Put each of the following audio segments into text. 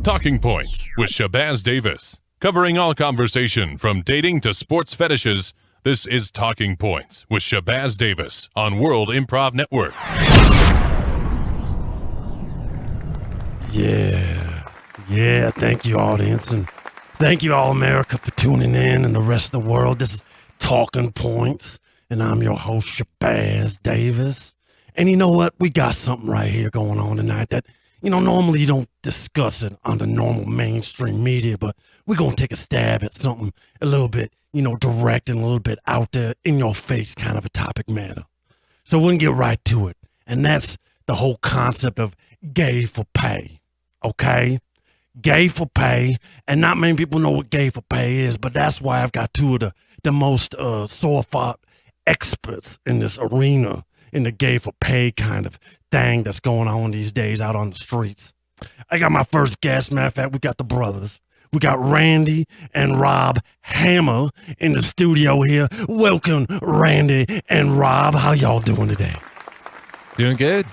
Talking Points with Shabazz Davis. Covering all conversation from dating to sports fetishes, this is Talking Points with Shabazz Davis on World Improv Network. Yeah, thank you, audience, and thank you, all America, for tuning in and the rest of the world. This is Talking Points, and I'm your host, Shabazz Davis. And you know what? We got something right here going on tonight that, normally you don't discuss it on the normal mainstream media, but we're going to take a stab at something a little bit, direct and a little bit out there, in your face kind of a topic matter. So we're going to get right to it, and that's the whole concept of gay for pay, okay? Gay for pay, and not many people know what gay for pay is, but that's why I've got two of the most sore-fought experts in this arena, in the gay for pay kind of thing that's going on these days out on the streets. I got my first guest. Matter of fact, we got the brothers. We got Randy and Rob Hammer in the studio here. Welcome, Randy and Rob. How y'all doing today? Doing good.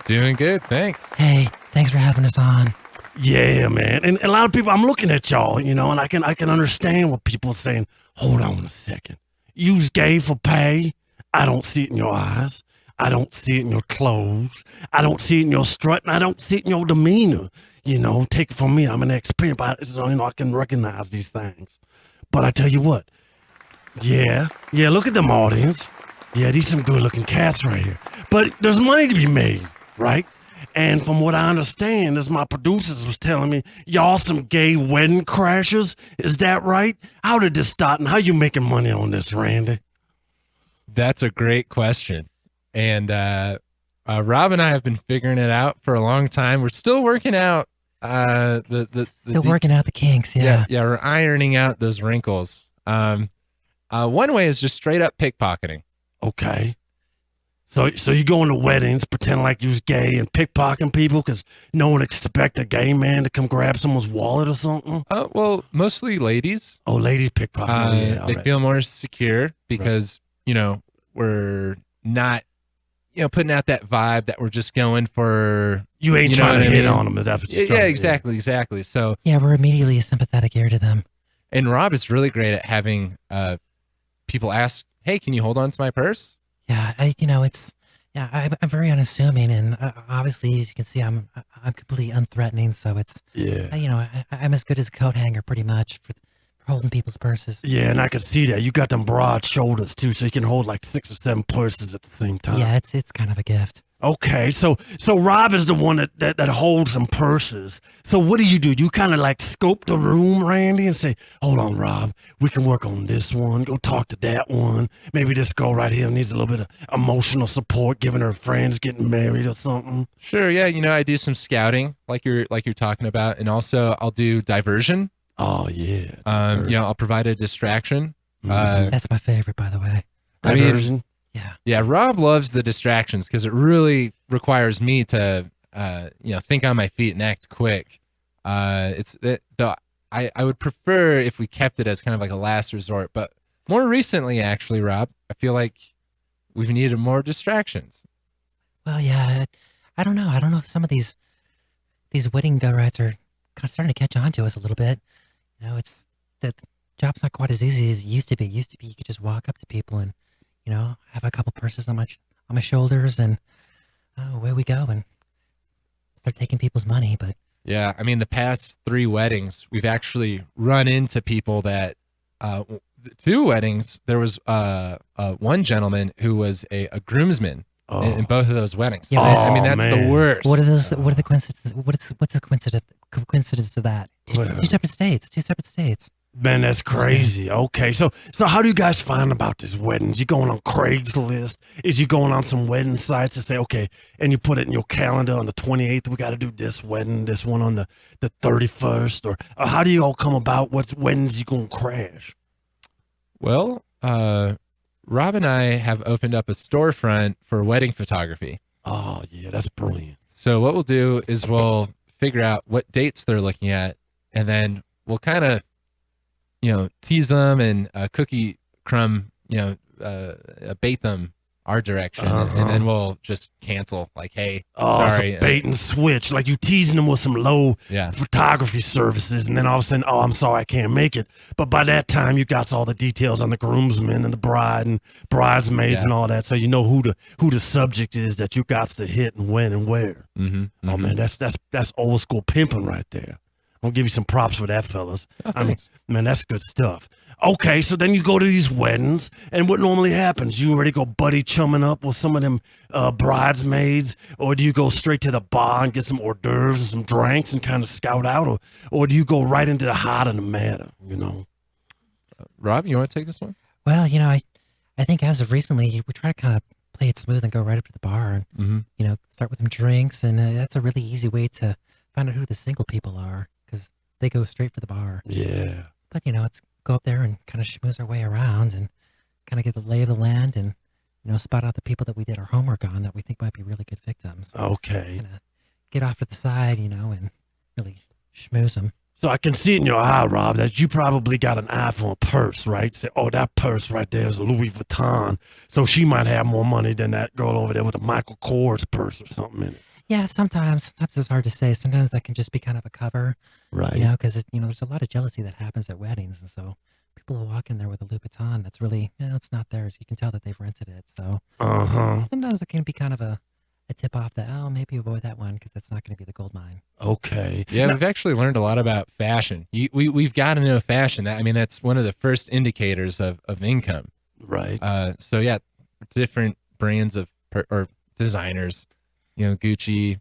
Thanks. Hey, thanks for having us on. Yeah, man. And a lot of people, I'm looking at y'all, and I can understand what people are saying. Hold on a second. Use gay for pay? I don't see it in your eyes. I don't see it in your clothes. I don't see it in your strut, and I don't see it in your demeanor. Take it from me. I'm an expert, but I can recognize these things. But I tell you what, yeah, look at them, audience. Yeah, these some good-looking cats right here. But there's money to be made, right? And from what I understand, as my producers was telling me, y'all some gay wedding crashers. Is that right? How did this start, and how you making money on this, Randy? That's a great question. And Rob and I have been figuring it out for a long time. We're still working out working out the kinks, yeah. Yeah, we're ironing out those wrinkles. One way is just straight up pickpocketing. Okay. So you go into weddings, pretend like you's gay and pickpocketing people because no one expect a gay man to come grab someone's wallet or something? Well, mostly ladies. Oh, ladies pickpocketing. They feel more secure because, we're not, putting out that vibe that we're just going for. You ain't trying to hit on them. Is that what you're trying to do? Exactly. So yeah, we're immediately a sympathetic ear to them. And Rob is really great at having people ask, "Hey, can you hold on to my purse?" Yeah, I'm very unassuming, and obviously, as you can see, I'm completely unthreatening. So it's I'm as good as a coat hanger pretty much for holding people's purses. Yeah, and I could see that. You got them broad shoulders too, so you can hold like 6 or 7 purses at the same time. Yeah, it's kind of a gift. Okay, so Rob is the one that holds some purses. So what do? You kind of like scope the room, Randy, and say, hold on, Rob, we can work on this one. Go talk to that one. Maybe this girl right here needs a little bit of emotional support, giving her friends getting married or something. Sure, yeah, I do some scouting like you're talking about, and also I'll do diversion. Oh, yeah. I'll provide a distraction. That's my favorite, by the way. Diversion? Yeah, Rob loves the distractions because it really requires me to, think on my feet and act quick. I would prefer if we kept it as kind of like a last resort, but more recently, actually, Rob, I feel like we've needed more distractions. Well, yeah, I don't know. I don't know if some of these wedding go-rights are kind of starting to catch on to us a little bit. It's that job's not quite as easy as it used to be. It used to be you could just walk up to people and, have a couple purses on my shoulders and away we go and start taking people's money. But yeah, the past 3 weddings, we've actually run into people that 2 weddings. There was one gentleman who was a groomsman in both of those weddings. Yeah, that's the worst. What are those? What are the coincidences? What's the coincidence of that? Two separate states. Man, that's crazy. Okay, so how do you guys find about these weddings? You going on Craigslist? Is you going on some wedding sites and say, okay, and you put it in your calendar on the 28th, we got to do this wedding, this one on the 31st, or how do you all come about what weddings you going to crash? Well, Rob and I have opened up a storefront for wedding photography. Oh, yeah, that's brilliant. So what we'll do is we'll figure out what dates they're looking at, and then we'll kind of, tease them and cookie crumb, bait them our direction, and then we'll just cancel. Like, hey, Oh, sorry, it's a bait and switch. Like you teasing them with some low photography services, and then all of a sudden, oh, I'm sorry, I can't make it. But by that time, you got all the details on the groomsmen and the bride and bridesmaids and all that, so you know who the subject is that you got to hit and when and where. Oh man, that's old school pimping right there. I'll give you some props for that, fellas. I mean, man, that's good stuff. Okay, so then you go to these weddings, and what normally happens? You already go buddy chumming up with some of them bridesmaids, or do you go straight to the bar and get some hors d'oeuvres and some drinks and kind of scout out, or do you go right into the heart of the matter, you know? Rob, you want to take this one? Well, I think as of recently, we try to kind of play it smooth and go right up to the bar and, start with some drinks. And that's a really easy way to find out who the single people are because they go straight for the bar. Yeah. But, let's go up there and kind of schmooze our way around and kind of get the lay of the land and, spot out the people that we did our homework on that we think might be really good victims. Okay. Kind of get off to the side, and really schmooze them. So I can see it in your eye, Rob, that you probably got an eye for a purse, right? Say, oh, that purse right there is a Louis Vuitton. So she might have more money than that girl over there with a Michael Kors purse or something in it. Yeah, sometimes it's hard to say. Sometimes that can just be kind of a cover. Right. Because, there's a lot of jealousy that happens at weddings. And so people will walk in there with a Louis Vuitton that's really, it's not theirs. You can tell that they've rented it. So sometimes it can be kind of a tip off that, oh, maybe avoid that one because that's not going to be the gold mine. Okay. Yeah, we've actually learned a lot about fashion. We've got to know fashion. That's one of the first indicators of income. Right. So yeah, different brands or designers, Gucci,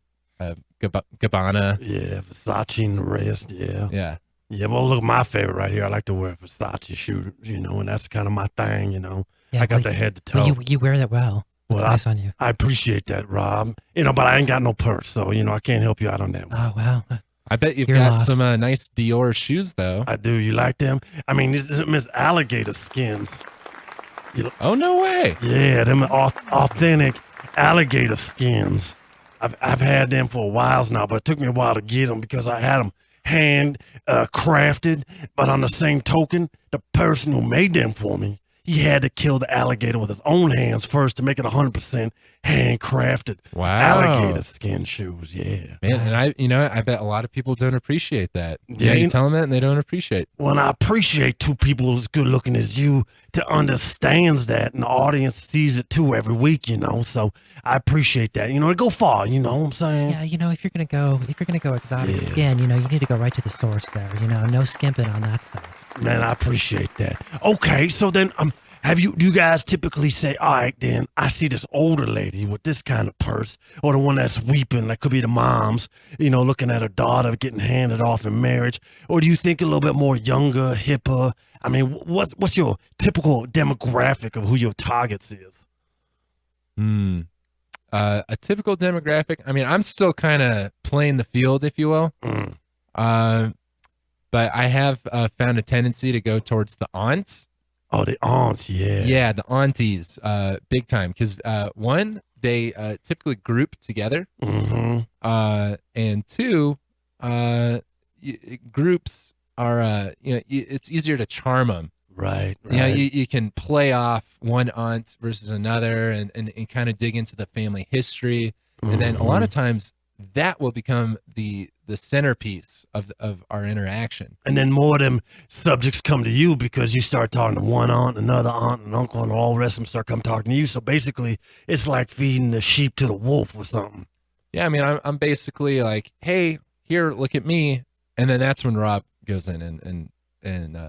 Gabbana. Yeah, Versace and the rest. Yeah. Yeah. Yeah, well, look, my favorite right here. I like to wear Versace shoes, and that's kind of my thing, Yeah, I got the head to toe. Well, you wear that well. Looks nice on you. I appreciate that, Rob. But I ain't got no purse, so, I can't help you out on that one. Oh, wow. I bet you've You're got lost. some nice Dior shoes, though. I do. You like them? I mean, this is Miss Alligator skins. Oh, no way. Yeah, them authentic alligator skins. I've had them for a while now, but it took me a while to get them because I had them hand crafted. But on the same token, the person who made them for me, he had to kill the alligator with his own hands first to make it 100% handcrafted alligator skin shoes. Yeah, man, and I bet a lot of people don't appreciate that. Yeah, you tell them that and they don't appreciate. Well, I appreciate two people as good looking as you to understands that, and the audience sees it too every week. So I appreciate that. It go far. You know what I'm saying? Yeah, if you're gonna go exotic skin, you need to go right to the source there. No skimping on that stuff. Man, I appreciate that. Okay, so then do you guys typically say, all right, then I see this older lady with this kind of purse, or the one that's weeping, that could be the moms, looking at her daughter getting handed off in marriage, or do you think a little bit more younger, hipper? I mean, what's your typical demographic of who your targets is? A typical demographic. I mean, I'm still kind of playing the field, if you will. But I have found a tendency to go towards the aunts. Oh, the aunts, yeah. Yeah, the aunties, big time. Because one, they typically group together. And two, groups are, it's easier to charm them. Right. You can play off one aunt versus another and kind of dig into the family history. And then a lot of times that will become the centerpiece of our interaction. And then more of them subjects come to you because you start talking to one aunt, another aunt, and uncle, and all the rest of them start come talking to you. So basically, it's like feeding the sheep to the wolf or something. Yeah, I mean, I'm basically like, hey, here, look at me. And then that's when Rob goes in and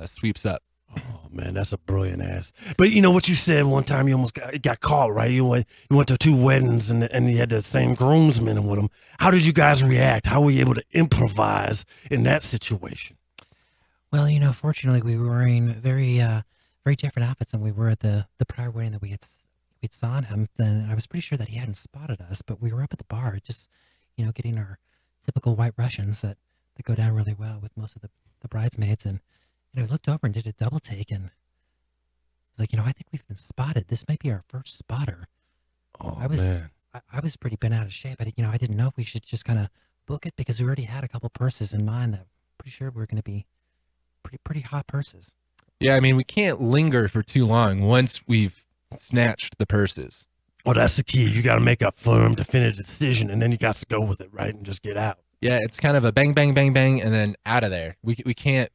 sweeps up. Oh man, that's a brilliant ass. But what you said one time, you almost got caught, right? You went to 2 weddings and you had the same groomsmen with them. How did you guys react? How were you able to improvise in that situation? Well, fortunately, we were wearing very different outfits than we were at the prior wedding that we'd saw him. Then I was pretty sure that he hadn't spotted us, but we were up at the bar, just getting our typical white Russians that go down really well with most of the bridesmaids and. I looked over and did a double take and was like, I think we've been spotted. This might be our first spotter. Oh, man. I was pretty bent out of shape. I didn't know if we should just kind of book it because we already had a couple purses in mind that pretty sure were going to be pretty hot purses. Yeah, I mean, we can't linger for too long once we've snatched the purses. Well, that's the key. You got to make a firm, definitive decision, and then you got to go with it, right, and just get out. Yeah, it's kind of a bang, bang, bang, bang, and then out of there. We can't,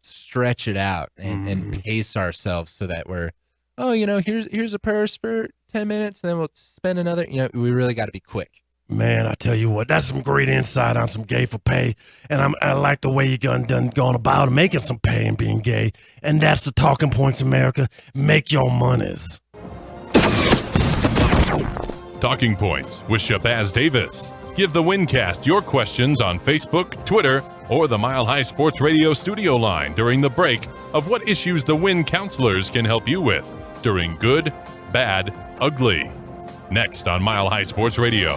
stretch it out and pace ourselves so that we're, here's a purse for 10 minutes, and then we'll spend another. We really got to be quick. Man, I tell you what, that's some great insight on some gay for pay, and I like the way you done gone about making some pay and being gay, and that's the talking points, America. Make your monies. Talking Points with Shabazz Davis. Give the Wincast your questions on Facebook, Twitter, or the Mile High Sports Radio studio line during the break of what issues the Win counselors can help you with during good, bad, ugly. Next on Mile High Sports Radio.